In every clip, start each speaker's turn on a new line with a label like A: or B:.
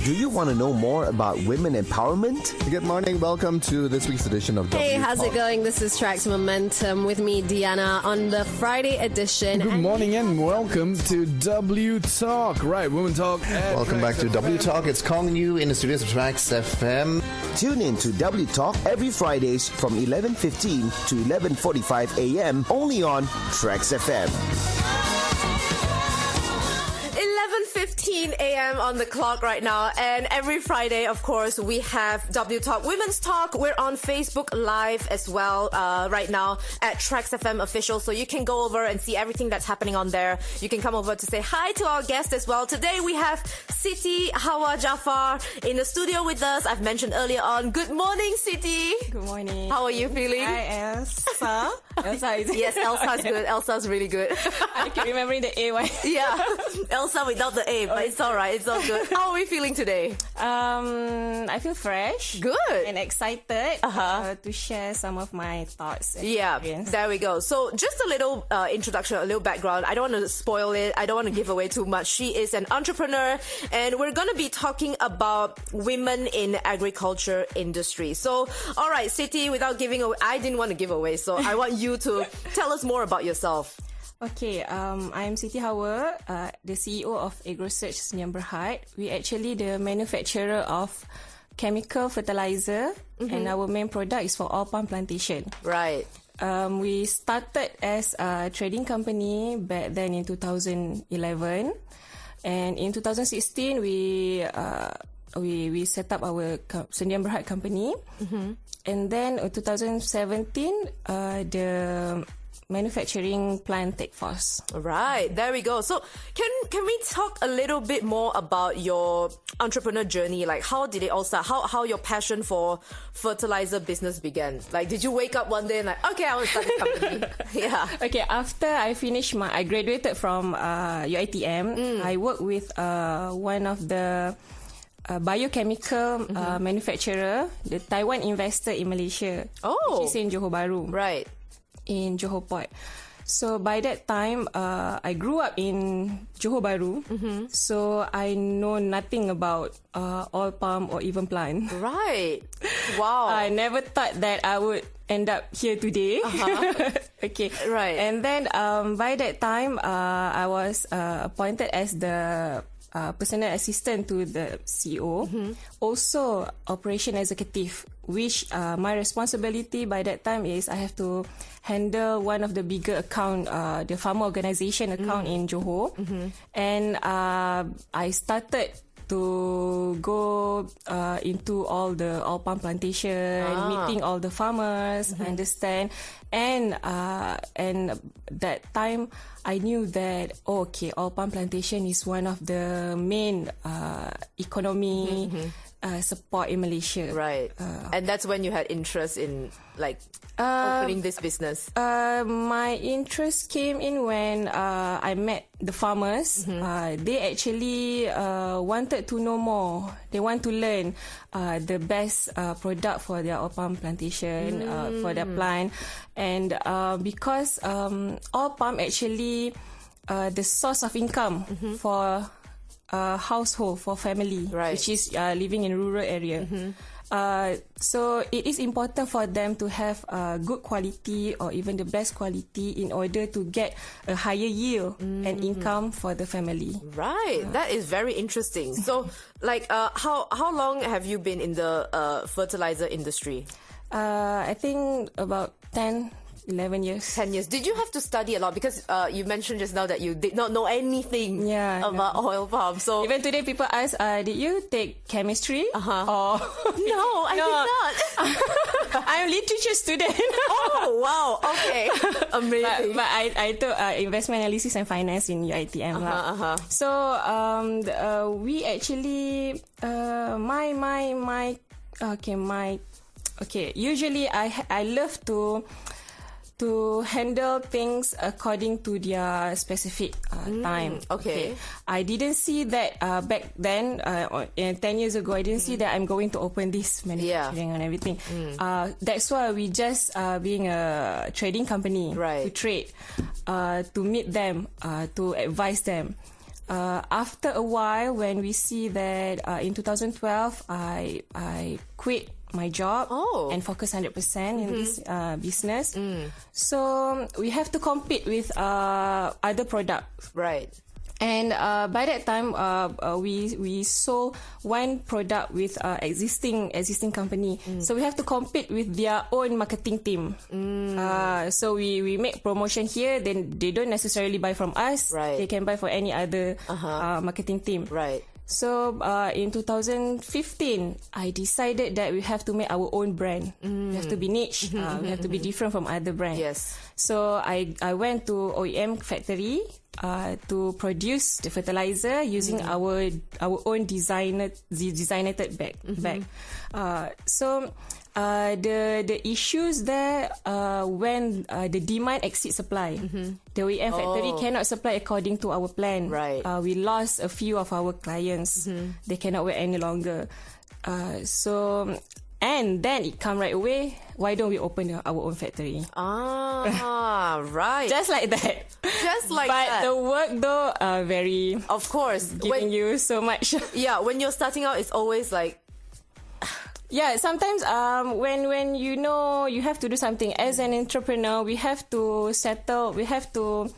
A: Do you want to know more about women empowerment?
B: Good morning. Welcome to this week's edition of
C: Hey,
B: W
C: how's
B: Talk.
C: it going? This is Tracks Momentum with me, Diana, on the Friday edition.
D: Good morning and welcome to W Talk. Right, Women Talk.
B: Welcome back to W Talk. It's calling you in the studios of TRAXXfm.
A: Tune in to W Talk every Fridays from 11:15 to 11:45 a.m. only on TRAXXfm.
C: 11:15 a.m. on the clock right now, and every Friday, of course, we have W Talk Women's Talk. We're on Facebook Live as well right now at TRAXXfm Official, so you can go over and see everything that's happening on there. You can come over to say hi to our guest as well. Today we have Siti, Hawa, Jaafar in the studio with us. I've mentioned earlier on. Good morning, Siti.
E: Good morning.
C: How are you feeling?
E: Hi, Elsa. Elsa, is it?
C: Yes, Elsa's good. Elsa's really good.
E: I keep remembering the A.
C: Yeah, Elsa without the A, but it's all right. It's all good. How are we feeling today?
E: I feel fresh.
C: Good.
E: And excited to share some of my thoughts and
C: Yeah,
E: experience.
C: there we go. So just a little introduction, a little background. I don't want to spoil it. I don't want to give away too much. She is an entrepreneur, and we're going to be talking about women in agriculture industry. So, all right, Siti, without giving away, I didn't want to give away, so I want you to tell us more about yourself.
E: Okay, I'm Siti Hawa, the CEO of AgroSearch Senyum Berhad. We actually the manufacturer of chemical fertilizer, and our main product is for oil palm plantation.
C: Right.
E: We started as a trading company back then in 2011, and in 2016 we set up our Senyum Berhad company, and then in 2017 the manufacturing plant take force.
C: Right, there we go. So can we talk a little bit more about your entrepreneur journey? Like, how did it all start? How your passion for fertilizer business began? Like, did you wake up one day and like, okay, I want to start this company? Yeah.
E: Okay, after I graduated from UITM, I worked with one of the biochemical manufacturer, the Taiwan investor in Malaysia.
C: Oh.
E: Which is in Johor Bahru.
C: Right.
E: In Johor Port. So by that time, I grew up in Johor Bahru. So I know nothing about oil palm or even plant.
C: Right. Wow.
E: I never thought that I would end up here today. Okay.
C: Right.
E: And then by that time, I was appointed as the personal assistant to the CEO, also operation executive, which my responsibility by that time is I have to handle one of the bigger account, the farmer organization account in Johor, and I started to go into all the oil palm plantation, meeting all the farmers, understand, and that time I knew that oil palm plantation is one of the main economy support in Malaysia.
C: Right. And that's when you had interest in like opening this business.
E: My interest came in when I met the farmers. They actually wanted to know more. They want to learn the best product for their oil palm plantation, for their plant. And because oil palm actually the source of income for household, for family, which is living in rural area. So it is important for them to have good quality or even the best quality in order to get a higher yield and income for the family.
C: Right. That is very interesting. So like how long have you been in the fertilizer industry?
E: I think about 11 years.
C: 10 years. Did you have to study a lot? Because you mentioned just now that you did not know anything about oil palm. So
E: even today people ask, did you take chemistry? Or
C: no, I did not.
E: I'm a literature student.
C: Oh, wow. Okay. Amazing.
E: But I took investment analysis and finance in UITM. So we actually usually I love to handle things according to their specific time.
C: Okay.
E: I didn't see that back then, 10 years ago, I didn't see that I'm going to open this manufacturing and everything. That's why we just being a trading company to trade, to meet them, to advise them. after a while, when we see that in 2012, I quit my job and focus 100% in this business. So we have to compete with other products.
C: Right.
E: And by that time, we sold one product with existing company. So we have to compete with their own marketing team. So we make promotion here, then they don't necessarily buy from us.
C: Right.
E: They can buy for any other marketing team.
C: Right.
E: So in 2015, I decided that we have to make our own brand. We have to be niche. We have to be different from other brands.
C: Yes.
E: So I went to OEM factory to produce the fertilizer using our own designated bag. So the issues there when the demand exceeds supply. The OEM factory cannot supply according to our plan.
C: Right.
E: We lost a few of our clients. They cannot wait any longer. So and then it come right away. Why don't we open our own factory?
C: Right.
E: Just like that.
C: Just like
E: but
C: that.
E: The work though, very
C: of course,
E: giving you so much.
C: Yeah, when you're starting out, it's always like.
E: Yeah, sometimes when you know you have to do something as an entrepreneur, we have to settle. We have to.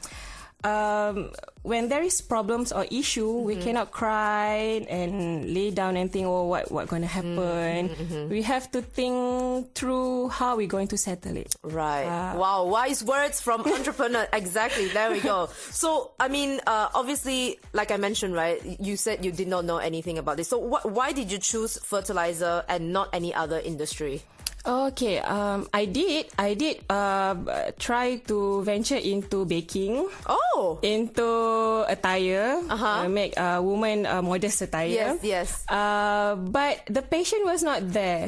E: When there is problems or issue, we cannot cry and lay down and think, oh, what gonna happen? We have to think through how we're going to settle it.
C: Right. Wow, wise words from entrepreneur. Exactly. There we go. So, I mean, obviously, like I mentioned, right? You said you did not know anything about this. So, why did you choose fertilizer and not any other industry?
E: Okay, I did try to venture into baking.
C: Oh,
E: into attire, make woman modest attire.
C: Yes.
E: But the passion was not there.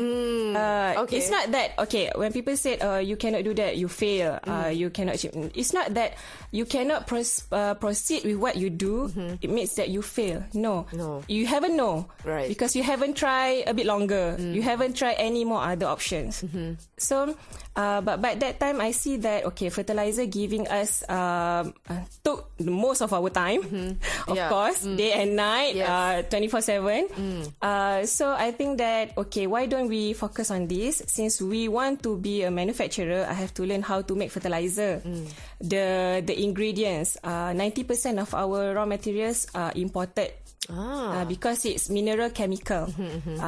C: Okay.
E: It's not that when people said you cannot do that, you fail. You cannot achieve. It's not that you cannot proceed with what you do. It means that you fail. No. You haven't
C: right,
E: because you haven't tried a bit longer. You haven't tried any more other options. So, but by that time, I see that fertilizer giving us took most of our time, of course, day and night, 24/7. So I think that why don't we focus on this? Since we want to be a manufacturer, I have to learn how to make fertilizer. The ingredients, 90% of our raw materials are imported. Because it's mineral chemical.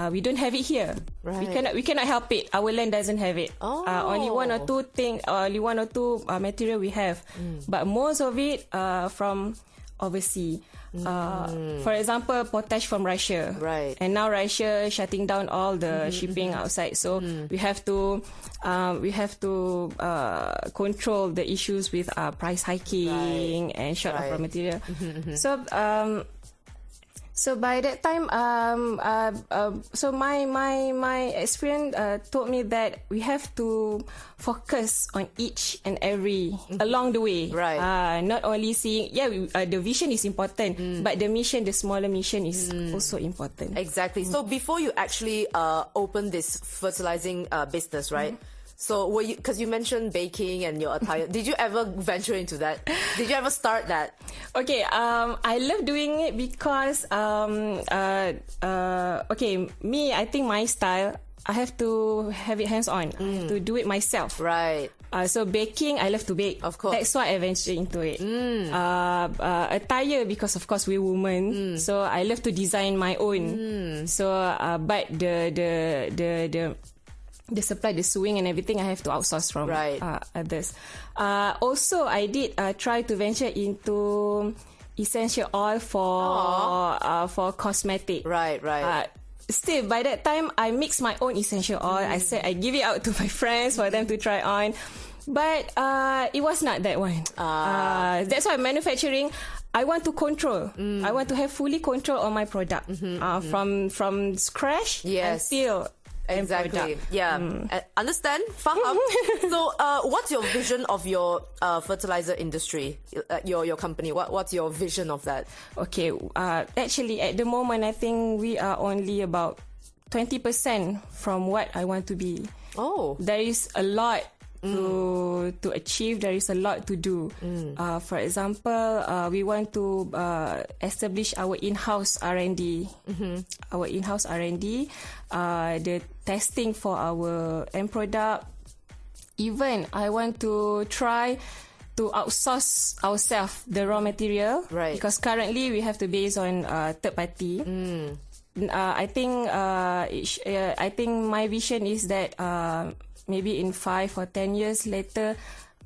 E: We don't have it here.
C: Right.
E: We cannot help it. Our land doesn't have it. Only one or two material we have. But most of it from overseas. For example, potash from Russia.
C: Right.
E: And now Russia shutting down all the shipping outside. So we have to control the issues with price hiking and short of raw material. So by that time, so my experience taught me that we have to focus on each and every along the way.
C: Right.
E: Not only seeing, the vision is important, but the mission, the smaller mission is also important.
C: Exactly. So before you actually open this fertilizing business, right? So were you, because you mentioned baking and your attire, did you ever venture into that? Did you ever start that?
E: Okay, I love doing it because I think my style, I have to have it hands-on. I have to do it myself.
C: Right.
E: So baking, I love to bake.
C: Of course.
E: That's why I ventured into it. Attire, because of course we're women, so I love to design my own. So, but the supply, the sewing and everything, I have to outsource from others. Also, I did try to venture into essential oil for cosmetic.
C: Right.
E: Still, by that time, I mix my own essential oil. I said I give it out to my friends for them to try on. But it was not that one. That's why manufacturing, I want to control. I want to have fully control on my product. From scratch until
C: exactly. Understand? Faham? So, what's your vision of your fertilizer industry? Your company. What's your vision of that?
E: Okay. Actually, at the moment, I think we are only about 20% from what I want to be.
C: Oh,
E: there is a lot to achieve. There is a lot to do. For example, we want to establish our in-house R&D. Our in-house R&D, the testing for our end product. Even I want to try to outsource ourselves the raw material,
C: right?
E: Because currently we have to base on third party. I think my vision is that maybe in 5 or 10 years later,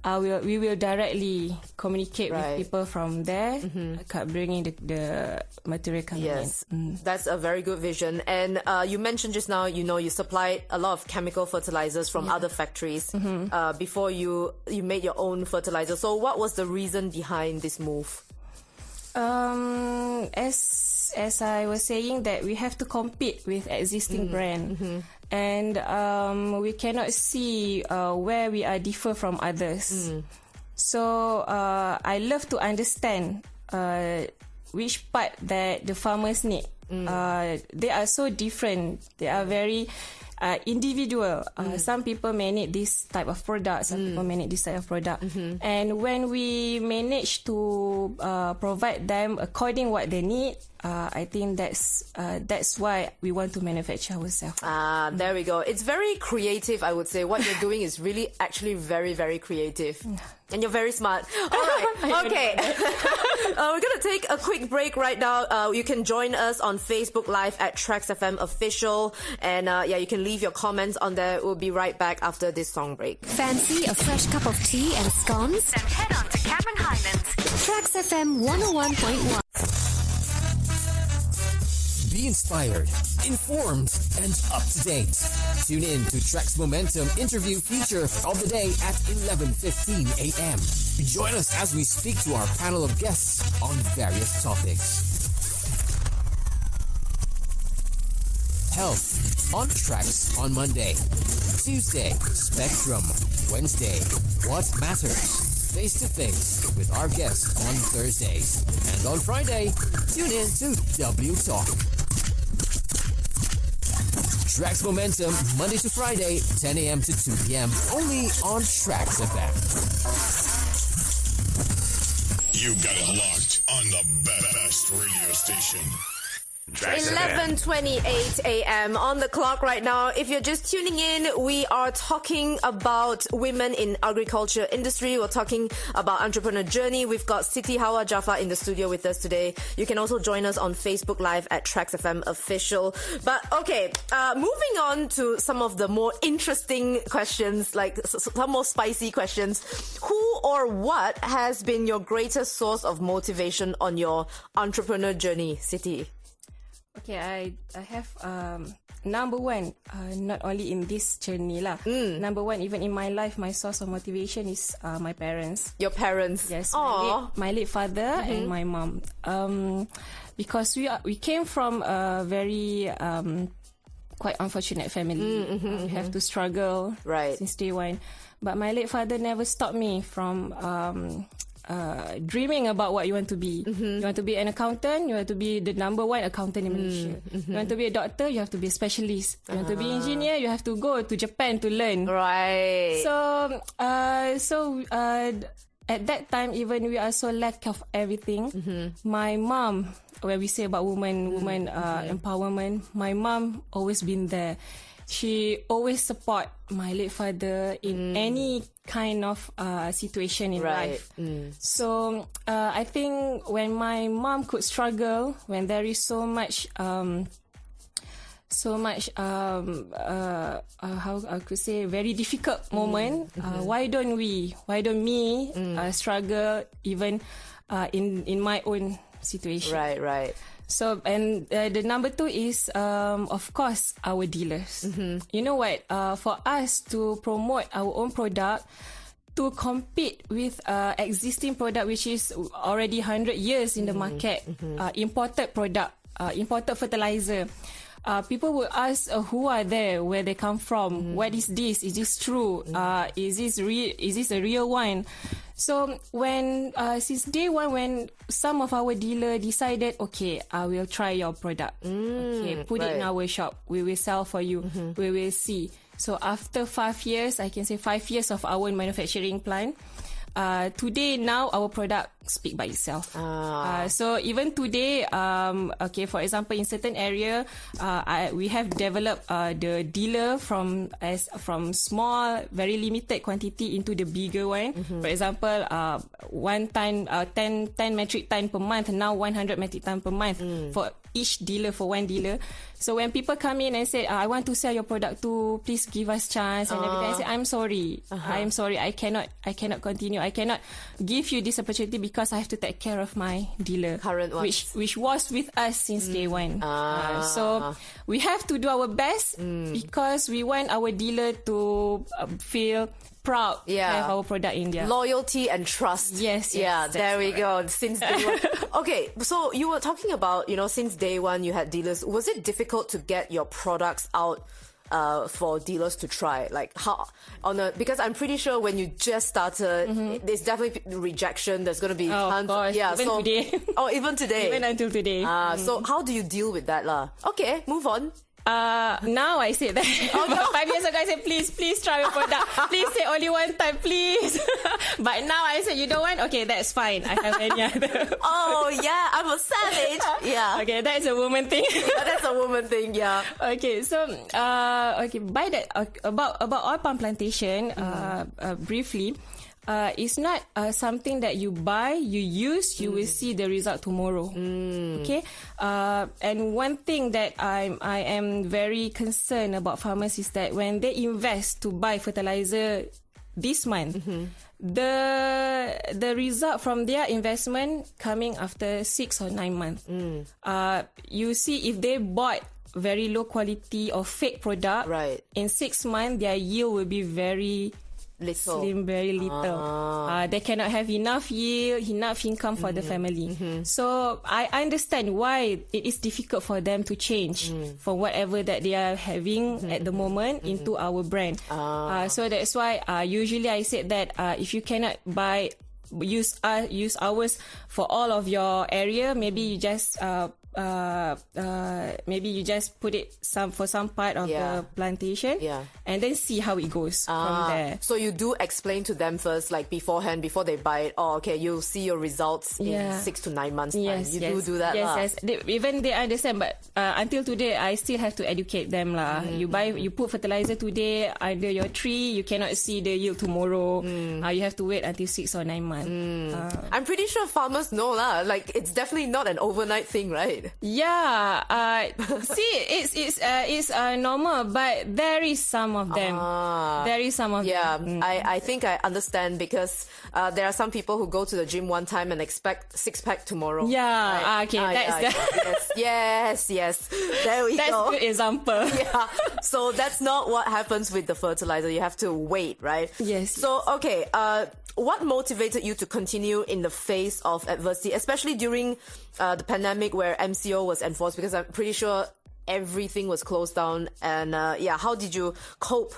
E: we will directly communicate with people from there, bringing the material coming in.
C: That's a very good vision. And you mentioned just now, you supplied a lot of chemical fertilizers from other factories before you made your own fertilizer. So what was the reason behind this move?
E: As I was saying, that we have to compete with existing brand. And we cannot see where we are differ from others. So I love to understand which part that the farmers need. They are so different. They are very individual. Some people may need this type of product. Some people may need this type of product. And when we manage to provide them according what they need, I think that's why we want to manufacture ourselves.
C: There we go. It's very creative, I would say. What you're doing is really actually very, very creative. And you're very smart. All right. Okay. We're going to take a quick break right now. You can join us on Facebook Live at TRAXXfm Official. And you can leave your comments on there. We'll be right back after this song break.
F: Fancy a fresh cup of tea and scones?
G: Then head on to Cameron Highlands.
F: TRAXXfm 101.1.
H: Be inspired, informed, and up to date. Tune in to Trax Momentum interview feature of the day at 11:15 a.m. Join us as we speak to our panel of guests on various topics. Health on Trax on Monday. Tuesday, Spectrum. Wednesday, What Matters. Face to face with our guests on Thursdays. And on Friday, tune in to W Talk. Trax Momentum, Monday to Friday, 10 a.m. to 2 p.m. only on TRAXXfm.
I: You got it locked on the best radio station.
C: 11:28 a.m. on the clock right now. If you're just tuning in, we are talking about women in agriculture industry. We're talking about entrepreneur journey. We've got Siti, Hawa, Jaafar in the studio with us today. You can also join us on Facebook Live at TRAXXfm Official. But okay, moving on to some of the more interesting questions, like some more spicy questions. Who or what has been your greatest source of motivation on your entrepreneur journey, Siti?
E: Okay, I have number one, not only in this journey lah. Number one, even in my life, my source of motivation is my parents.
C: Your parents?
E: Yes, my late father and my mom. Because we came from a very quite unfortunate family. We have to struggle since day one. But my late father never stopped me from dreaming about what you want to be. You want to be an accountant, you want to be the number one accountant in Malaysia. You want to be a doctor, you have to be a specialist. You want to be engineer, you have to go to Japan to learn.
C: Right.
E: So at that time, even we are so lack of everything, my mom, when we say about woman empowerment, my mom always been there. She always support my late father in any kind of situation in life. So I think when my mom could struggle, when there is so much how I could say very difficult moment, why don't me struggle even in my own situation.
C: Right.
E: So, and the number two is, of course, our dealers. You know what? For us to promote our own product, to compete with existing product which is already 100 years in the market, imported product, imported fertilizer. People will ask who are they, where they come from, what is this? Is this true? Is this a real one? So when since day one, when some of our dealer decided, okay, I will try your product. Okay, put it in our shop. We will sell for you. We will see. So after 5 years, I can say 5 years of our manufacturing plant. Today, now our product speak by itself. So even today, okay, for example, in certain area, we have developed the dealer from small, very limited quantity into the bigger one. For example, 1 ton, 10 metric ton per month, now 100 metric ton per month for each dealer, for one dealer. So when people come in and say, I want to sell your product too, please give us chance and everything, I say, I'm sorry. I'm sorry. I cannot continue. I cannot give you this opportunity because I have to take care of my dealer.
C: Current one.
E: Which was with us since day one. So we have to do our best because we want our dealer to feel proud to have our product in there.
C: Loyalty and trust.
E: Yes.
C: Yeah, there we go. Since day one. Okay, so you were talking about, since day one you had dealers. Was it difficult to get your products out for dealers to try? Like how because I'm pretty sure when you just started, there's definitely rejection. There's going to be tons.
E: Of course. Even today.
C: Even today.
E: Even until today.
C: So how do you deal with that, lah? Okay, move on.
E: Now I say that. But 5 years ago I said, please try your product. Please say only one time, please. But now I say, you don't want? Okay, that's fine. I have any other.
C: Oh yeah, I'm a savage. Yeah.
E: Okay, that's a woman thing.
C: That's a woman thing. Yeah.
E: Okay, so okay, by that about oil palm plantation, briefly. It's not something that you buy, you use, you will see the result tomorrow. Okay, and one thing that I am very concerned about farmers is that when they invest to buy fertilizer this month, the result from their investment coming after 6 or 9 months. You see if they bought very low quality or fake product,
C: right,
E: in 6 months their yield will be very
C: little.
E: Slim, very little. They cannot have enough yield, enough income for the family. So I understand why it is difficult for them to change from whatever that they are having at the moment into our brand. So that's why usually I said that if you cannot use ours for all of your area, maybe you just put it for some part of the plantation, and then see how it goes from there.
C: So you do explain to them first, like beforehand, before they buy it. Oh, okay, you'll see your results in 6 to 9 months time. You do that.
E: Yes. Even they understand, but until today, I still have to educate them lah. You put fertilizer today under your tree, you cannot see the yield tomorrow. You have to wait until 6 or 9 months.
C: I'm pretty sure farmers know lah. Like it's definitely not an overnight thing, right?
E: Yeah, see, it's normal, but there is some of them. There is some of them.
C: I think I understand because there are some people who go to the gym one time and expect 6-pack tomorrow.
E: Yeah, right? Okay,
C: yes. There we go.
E: That's a good example.
C: Yeah, so that's not what happens with the fertilizer. You have to wait, right?
E: Yes.
C: So okay, what motivated you to continue in the face of adversity, especially during the pandemic where MCO was enforced? Because I'm pretty sure everything was closed down. And how did you cope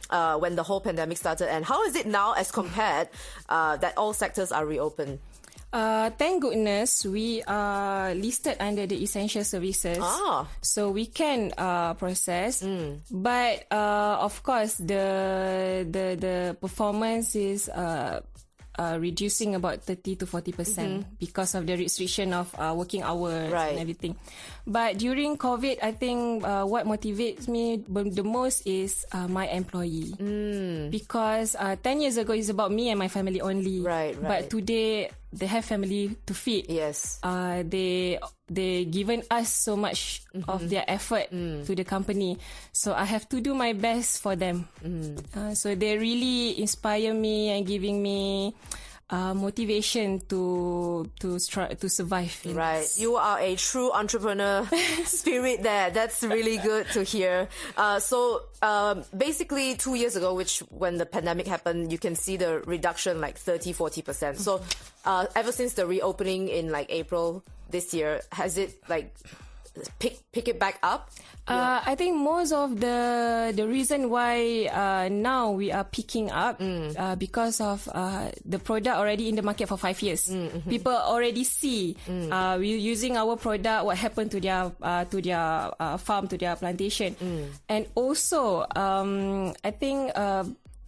C: when the whole pandemic started? And how is it now as compared that all sectors are reopened?
E: Thank goodness we are listed under the essential services, so we can process. But of course, the performance is reducing about 30 to 40% because of the restriction of working hours and everything. But during COVID, I think what motivates me the most is my employee. Because 10 years ago, it's about me and my family only.
C: Right.
E: But today, they have family to feed.
C: Yes.
E: They given us so much of their effort to the company. So I have to do my best for them. So they really inspire me and giving me motivation to survive.
C: Right. You are a true entrepreneur spirit there. That's really good to hear. So basically 2 years ago, when the pandemic happened, you can see the reduction like 30-40%. So ever since the reopening in like April this year, has it like pick it back up?
E: I think most of the reason why now we are picking up because of the product already in the market for 5 years. People already see we using our product, what happened to their farm, to their plantation, and also I think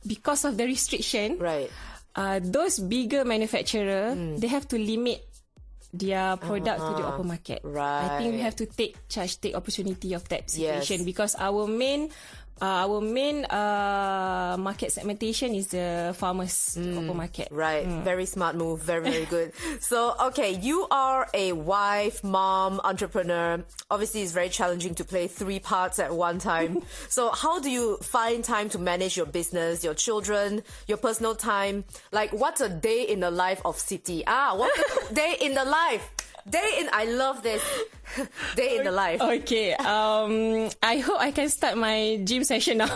E: because of the restriction,
C: Right.
E: Those bigger manufacturer they have to limit their product to the open market.
C: Right.
E: I think we have to take opportunity of that situation,
C: Yes.
E: because our main market segmentation is the farmers open market.
C: Right. Very smart move. Very, very good. So, okay, you are a wife, mom, entrepreneur. Obviously, it's very challenging to play 3 parts at one time. So how do you find time to manage your business, your children, your personal time? Like, what's a day in the life of Siti? What's a day in the life? I love this. Day in the life.
E: Okay. I hope I can start my gym session now.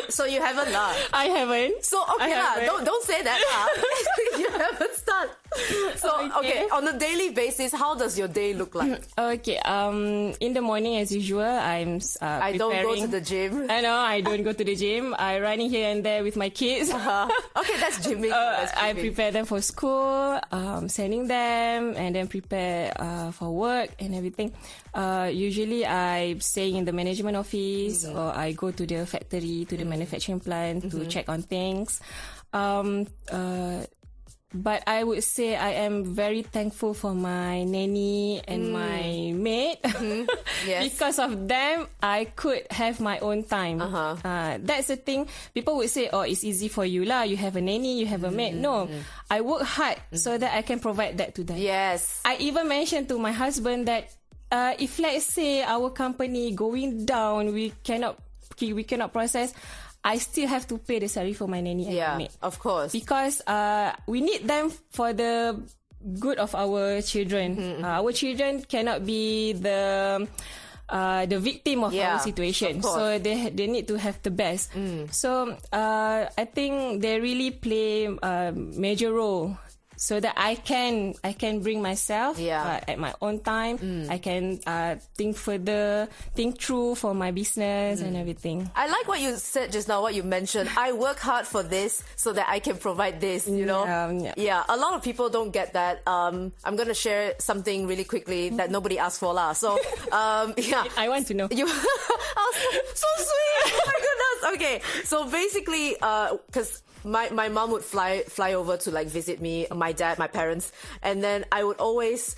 C: So you haven't lah?
E: I haven't.
C: So okay lah, don't say that lah. You haven't started. So okay, on a daily basis, how does your day look like?
E: Okay. In the morning, as usual, I'm
C: I don't go to the gym.
E: I know I don't go to the gym. I running here and there with my kids.
C: Okay, that's gymming.
E: I prepare them for school, sending them, and then prepare for work and everything. Usually, I stay in the management office, or I go to the factory, to the manufacturing plant to check on things. But I would say I am very thankful for my nanny and my maid.
C: Yes.
E: Because of them, I could have my own time. That's the thing. People would say, oh, it's easy for you lah. You have a nanny, you have a maid. No, I work hard so that I can provide that to them.
C: Yes.
E: I even mentioned to my husband that if let's say our company going down, we cannot process, I still have to pay the salary for my nanny and my maid.
C: Of course.
E: Because we need them for the good of our children. Our children cannot be the victim of our situation.
C: Of course.
E: So they need to have the best. So I think they really play a major role. So that I can bring myself at my own time. I can think further, think through for my business and everything.
C: I like what you said just now, what you mentioned. I work hard for this so that I can provide this, you know? Yeah, a lot of people don't get that. I'm going to share something really quickly that nobody asked for lah. So, yeah.
E: I want to know.
C: So sweet! Oh my goodness! Okay, so basically, because my mom would fly over to like visit me, my dad, my parents, and then I would always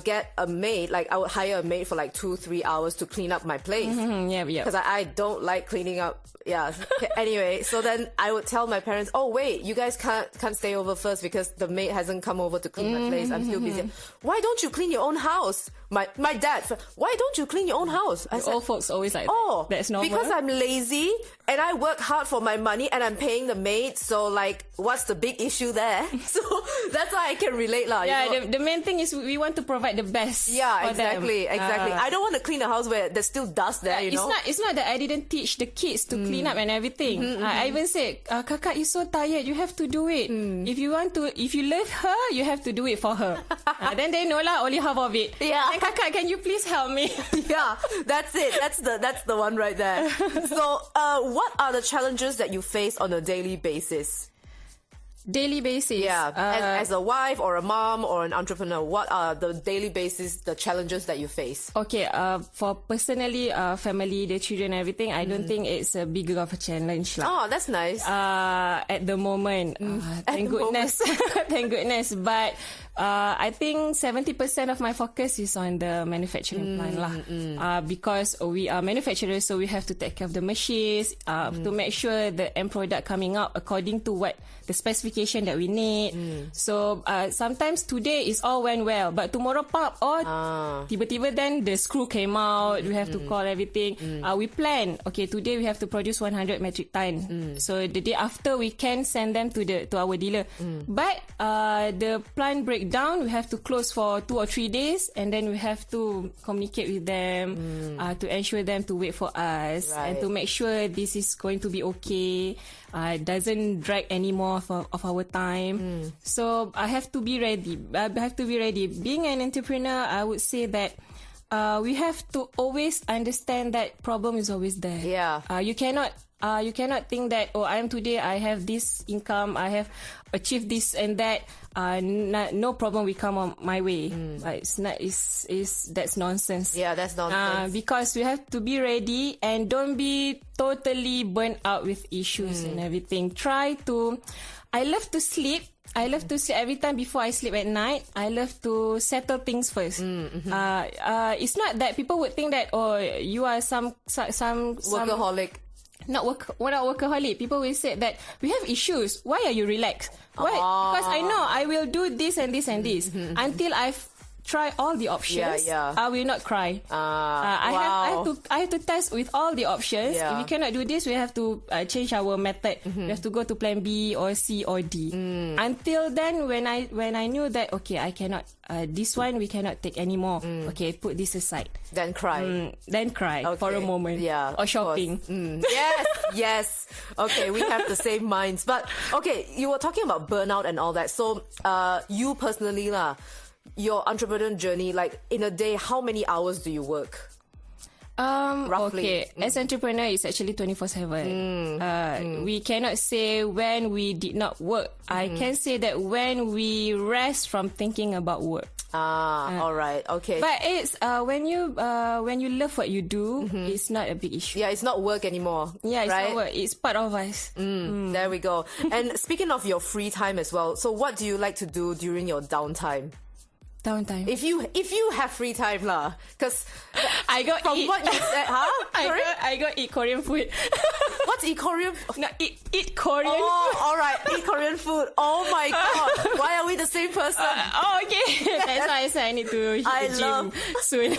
C: get a maid. Like I would hire a maid for like 2-3 hours to clean up my place.
E: Yeah.
C: Because I don't like cleaning up. Yeah. Anyway, so then I would tell my parents, "Oh wait, you guys can't stay over first because the maid hasn't come over to clean my place. I'm still busy. Why don't you clean your own house?" My dad, "Why don't you clean your own house?" I said,
E: old folks always like
C: "Oh,
E: that. That's normal.
C: Because I'm lazy and I work hard for my money and I'm paying the maid. So like, what's the big issue there?" So that's why I can relate lah.
E: Yeah,
C: you know?
E: the main thing is we want to provide the best.
C: Yeah,
E: for
C: exactly.
E: them.
C: I don't want to clean a house where there's still dust there. You know,
E: it's not that I didn't teach the kids to clean up and everything. I even said, "Kakak is so tired. You have to do it. If you love her, you have to do it for her." Then they know lah, only half of it.
C: Yeah.
E: And Kakak, can you please help me?
C: Yeah, that's it. That's the one right there. So, what are the challenges that you face on a daily basis?
E: Daily basis.
C: Yeah, as a wife or a mom or an entrepreneur, what are the daily basis, the challenges that you face?
E: Okay, for personally, family, the children, everything, I don't think it's a bigger of a challenge.
C: Oh, that's nice.
E: At the moment, thank goodness. Thank goodness. But I think 70% of my focus is on the manufacturing plant lah. Because we are manufacturers, so we have to take care of the machines, to make sure the end product coming out according to what the specification that we need. So sometimes today is all went well, but tomorrow pop tiba-tiba then the screw came out. We have to call everything. We plan. Okay, today we have to produce 100 metric ton. So the day after we can send them to our dealer. But the plant breakdown, we have to close for 2 or 3 days, and then we have to communicate with them to ensure them to wait for us and to make sure this is going to be okay. Doesn't drag any more of our time. So I have to be ready. Being an entrepreneur, I would say that we have to always understand that problem is always there.
C: Yeah.
E: You cannot think that, oh, I have this income, I have achieved this and that. No problem will come on my way. That's nonsense.
C: Yeah, that's nonsense.
E: Because we have to be ready and don't be totally burnt out with issues and everything. I love to sleep. Every time before I sleep at night. I love to settle things first. It's not that people would think that, oh, you are some
C: Workaholic.
E: Not workaholic. People will say that we have issues. Why are you relaxed? Why? Because I know I will do this and this and this until I've tried all the options. I will not cry. I have to test with all the options. If we cannot do this, we have to change our method. We have to go to plan B or C or D. Until then, when I knew that, okay, I cannot. This one we cannot take anymore. Okay, put this aside.
C: Then cry.
E: For a moment.
C: Yeah.
E: Or shopping.
C: Yes. Okay, we have the same minds. But okay, you were talking about burnout and all that. So, you personally your entrepreneurial journey, like in a day, how many hours do you work? Roughly.
E: Okay, as entrepreneur, it's actually 24/7. We cannot say when we did not work. I can say that when we rest from thinking about work.
C: All right, okay.
E: But it's when you love what you do, it's not a big issue.
C: Yeah, it's not work anymore.
E: Yeah, it's
C: right?
E: not work. It's part of us.
C: There we go. And speaking of your free time as well, so what do you like to do during your downtime? If you have free time because
E: I got
C: from
E: eat.
C: What you said,
E: I got eat Korean food.
C: What's eat Korean?
E: No, eat Korean.
C: Oh, all right, eat Korean food. Oh my god, why are we the same person?
E: Okay, that's why I said I need to hit the gym soon.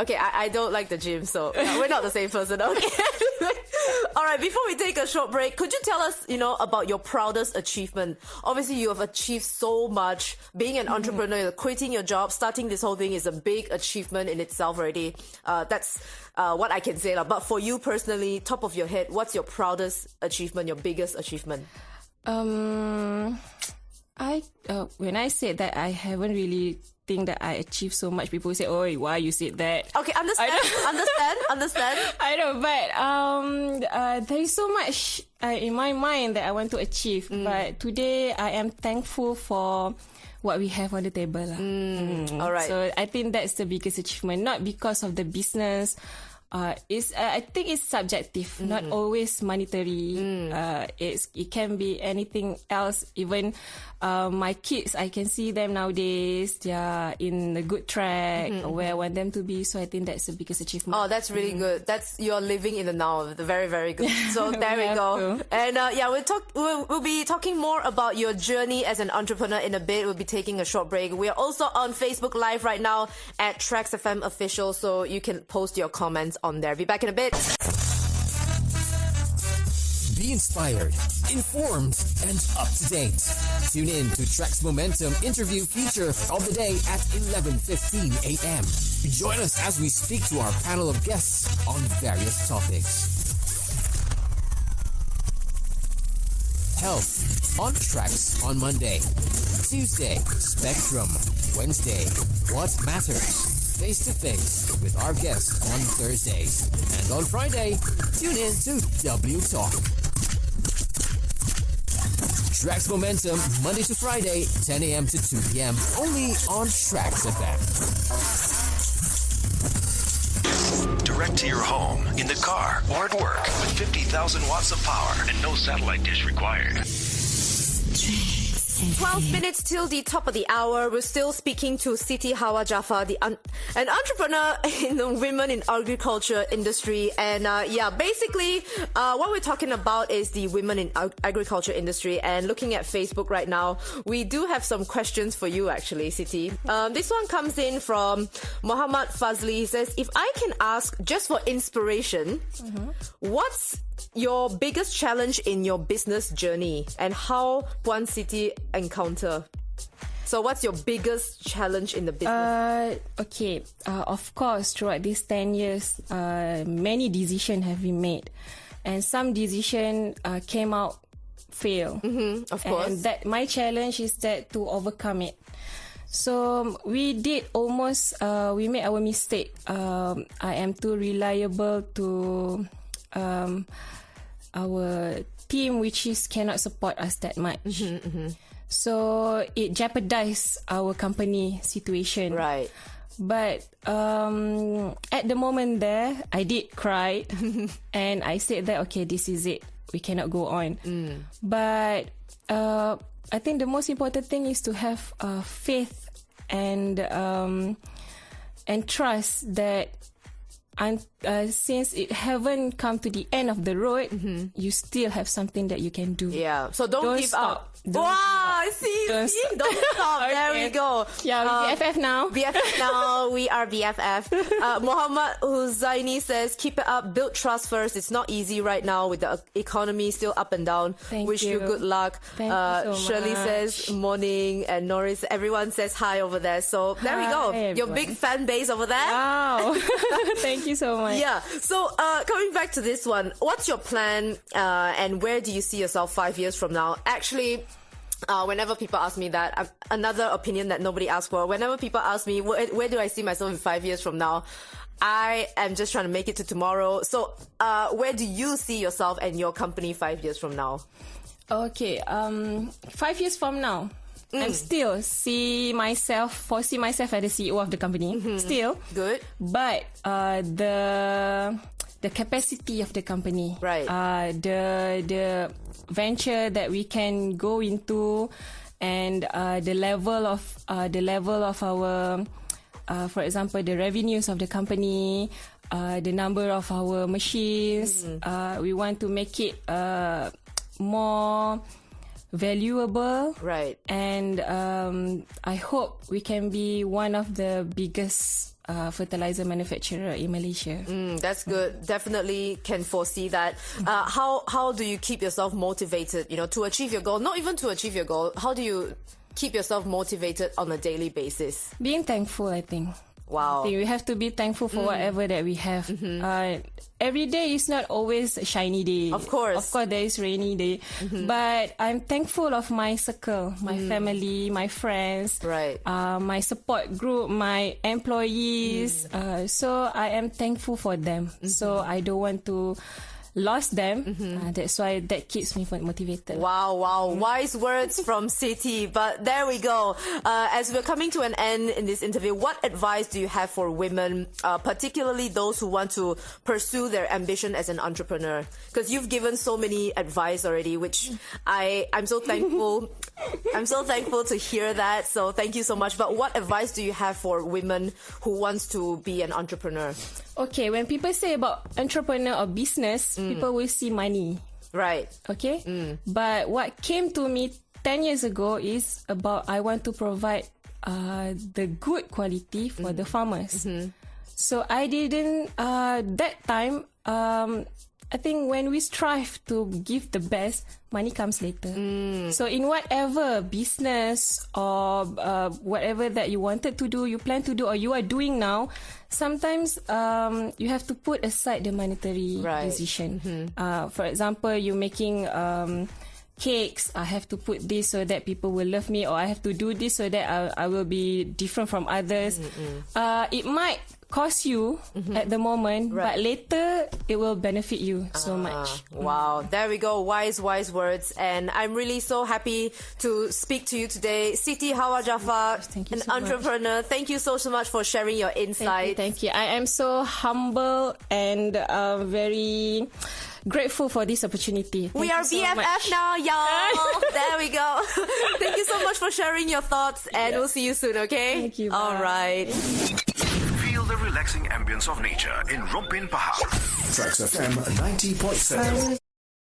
C: Okay, I don't like the gym, so we're not the same person. Okay. All right, before we take a short break, could you tell us, about your proudest achievement? Obviously, you have achieved so much. Being an entrepreneur, quitting your job, starting this whole thing is a big achievement in itself already. That's what I can say. But for you personally, top of your head, what's your proudest achievement, your biggest achievement?
E: When I said that, I haven't really think that I achieved so much. People say, "Oh, why you said that?"
C: Okay, understand.
E: I know, but there is so much in my mind that I want to achieve. But today, I am thankful for what we have on the table.
C: All right.
E: So I think that's the biggest achievement, not because of the business. I think it's subjective, not always monetary. It can be anything else. Even my kids, I can see them nowadays. They are in a good track where I want them to be. So I think that's the biggest achievement.
C: Oh, that's really good. You're living in the now. Very, very good. So there we go. And we'll be talking more about your journey as an entrepreneur in a bit. We'll be taking a short break. We are also on Facebook Live right now at TRAXXfm Official, so you can post your comments on there. Be back in a bit.
H: Be inspired, informed, and up to date. Tune in to TRAXX Momentum interview feature of the day at 11:15 a.m. Join us as we speak to our panel of guests on various topics. Health on TRAXX on Monday. Tuesday, Spectrum. Wednesday, What Matters? Face-to-face with our guests on Thursdays. And on Friday, tune in to W Talk. TRAXX Momentum, Monday to Friday, 10 a.m. to 2 p.m. only on TRAXXfm.
J: Direct to your home, in the car, or at work with 50,000 watts of power and no satellite dish required.
C: 12 minutes till the top of the hour. We're still speaking to Siti Hawa Jaafar, an entrepreneur in the women in agriculture industry. And basically, what we're talking about is the women in agriculture industry. And looking at Facebook right now, we do have some questions for you, actually, Siti. This one comes in from Muhammad Fazli. He says, if I can ask just for inspiration, what's your biggest challenge in your business journey, and how Puan Siti encounter? So what's your biggest challenge in the business?
E: Of course, throughout these 10 years, many decisions have been made, and some decisions came out fail.
C: Of course.
E: And that my challenge is that to overcome it. So we did almost, we made our mistake. I am too reliable to our team, which is cannot support us that much. So it jeopardized our company situation.
C: Right.
E: But at the moment there, I did cry and I said that, okay, this is it. We cannot go on. But I think the most important thing is to have faith and trust that since it haven't come to the end of the road, you still have something that you can do.
C: Yeah. So don't give
E: stop.
C: up. Wow, see, don't stop.
E: Okay.
C: There we go.
E: Yeah, BFF now.
C: BFF now. We are BFF. Muhammad Huzaini says, keep it up. Build trust first. It's not easy right now with the economy still up and down. Wish you good luck.
E: Thank you so
C: Shirley
E: much.
C: says, morning. And Norris, everyone says hi over there. So there we go.
E: Hi,
C: Your
E: everyone.
C: big fan base over there.
E: Wow. Thank you so much.
C: Yeah. So coming back to this one, what's your plan and where do you see yourself 5 years from now? Actually, whenever people ask me that, another opinion that nobody asked for, whenever people ask me, where do I see myself in 5 years from now? I am just trying to make it to tomorrow. So where do you see yourself and your company 5 years from now?
E: Okay, 5 years from now, I'm still foresee myself as the CEO of the company. Still.
C: Good.
E: But the capacity of the company,
C: right?
E: The venture that we can go into, and the level of our, for example, the revenues of the company, the number of our machines. We want to make it more valuable,
C: right?
E: And I hope we can be one of the biggest fertilizer manufacturer in Malaysia.
C: That's good. Definitely can foresee that. How do you keep yourself motivated, to achieve your goal? Not even to achieve your goal. How do you keep yourself motivated on a daily basis?
E: Being thankful, I think.
C: Wow.
E: I think we have to be thankful for whatever that we have. Every day is not always a shiny day.
C: Of course.
E: Of course, there is rainy day. But I'm thankful of my circle, my family, my friends,
C: right?
E: My support group, my employees. So I am thankful for them. So I don't want to lose them. That's why that keeps me motivated.
C: Wow. Wise words from Siti. But there we go. As we're coming to an end in this interview, what advice do you have for women, particularly those who want to pursue their ambition as an entrepreneur? Because you've given so many advice already, which I'm so thankful. I'm so thankful to hear that. So thank you so much. But what advice do you have for women who wants to be an entrepreneur?
E: Okay, when people say about entrepreneur or business, people will see money.
C: Right.
E: Okay? But what came to me 10 years ago is about I want to provide the good quality for the farmers. So I didn't, that time, I think when we strive to give the best, money comes later. So in whatever business or whatever that you wanted to do, you plan to do, or you are doing now, sometimes you have to put aside the monetary decision. For example, you're making cakes. I have to put this so that people will love me, or I have to do this so that I will be different from others. It might cost you at the moment, but later it will benefit you so much.
C: Wow, there we go. Wise words. And I'm really so happy to speak to you today. Siti, Hawa, Jaafar, an entrepreneur. Thank you so much for sharing your insights.
E: Thank you. I am so humble and very grateful for this opportunity.
C: We are BFF now, y'all. There we go. Thank you so much for sharing your thoughts, and we'll see you soon, okay?
E: Thank you.
C: All right.
J: Feel the relaxing ambience of nature in Rompin Pahang.
I: TRAXXfm 90.7.